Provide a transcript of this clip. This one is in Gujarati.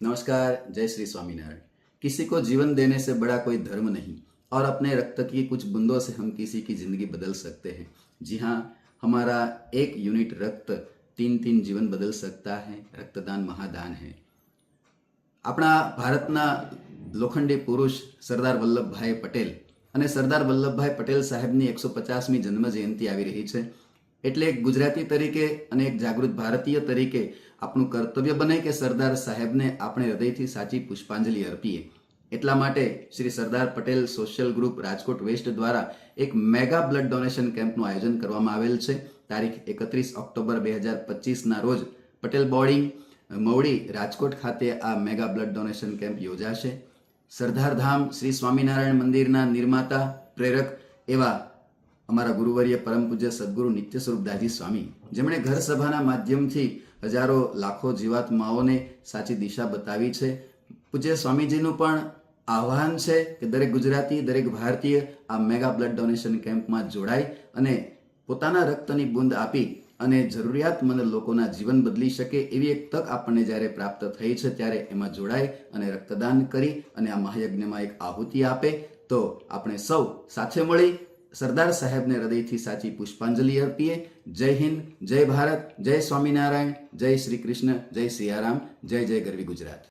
नमस्कार, जय श्री स्वामीनारायण। किसी को जीवन देने से बड़ा कोई धर्म नहीं और अपने रक्त की कुछ बूंदों से हम किसी की जिंदगी बदल सकते हैं। जी हाँ, हमारा एक यूनिट रक्त तीन तीन जीवन बदल सकता है। रक्तदान महादान है। આપણા ભારતના લોખંડી પુરુષ સરદાર વલ્લભભાઈ પટેલ અને સરદાર વલ્લભભાઈ પટેલ સાહેબની 150મી જન્મ જયંતિ આવી રહી છે, એટલે એક ગુજરાતી તરીકે અને એક જાગૃત ભારતીય તરીકે આપણું કર્તવ્ય બને કે સરદાર સાહેબને આપણે હૃદયથી સાચી પુષ્પાંજલિ અર્પીએ। એટલા માટે Shri Sardar Patel social group Rajkot west દ્વારા એક મેગા બ્લડ ડોનેશન કેમ્પનું આયોજન કરવામાં આવેલ છે। તારીખ 31 ઓક્ટોબર 2025ના રોજ પટેલ બોર્ડિંગ મવડી રાજકોટ ખાતે આ મેગા બ્લડ ડોનેશન કેમ્પ યોજાશે। સરદારધામ શ્રી સ્વામિનારાયણ મંદિરના નિર્માતા પ્રેરક એવા અમારા ગુરુવર્ય પરમ પૂજ્ય સદગુરુ નિત્ય સ્વરૂપ દાજી સ્વામી, જેમણે ઘર સભાના માધ્યમથી હજારો લાખો જીવાત્માઓને સાચી દિશા બતાવી છે, પૂજ્ય સ્વામીજીનું પણ આહ્વાન છે કે દરેક ગુજરાતી, દરેક ભારતીય આ મેગા બ્લડ ડોનેશન કેમ્પમાં જોડાય અને પોતાના રક્તની બૂંદ આપી અને જરૂરિયાતમંદ લોકોના જીવન બદલી શકે એવી એક તક આપણને જ્યારે પ્રાપ્ત થઈ છે ત્યારે એમાં જોડાય અને રક્તદાન કરી અને આ મહાયજ્ઞમાં એક આહુતિ આપે તો આપણે સૌ સાથે મળી સરદાર સાહેબને હૃદયથી સાચી પુષ્પાંજલિ અર્પીએ। જય હિન્દ, જય ભારત, જય સ્વામિનારાયણ, જય શ્રી કૃષ્ણ, જય સિયારામ, જય જય ગરવી ગુજરાત।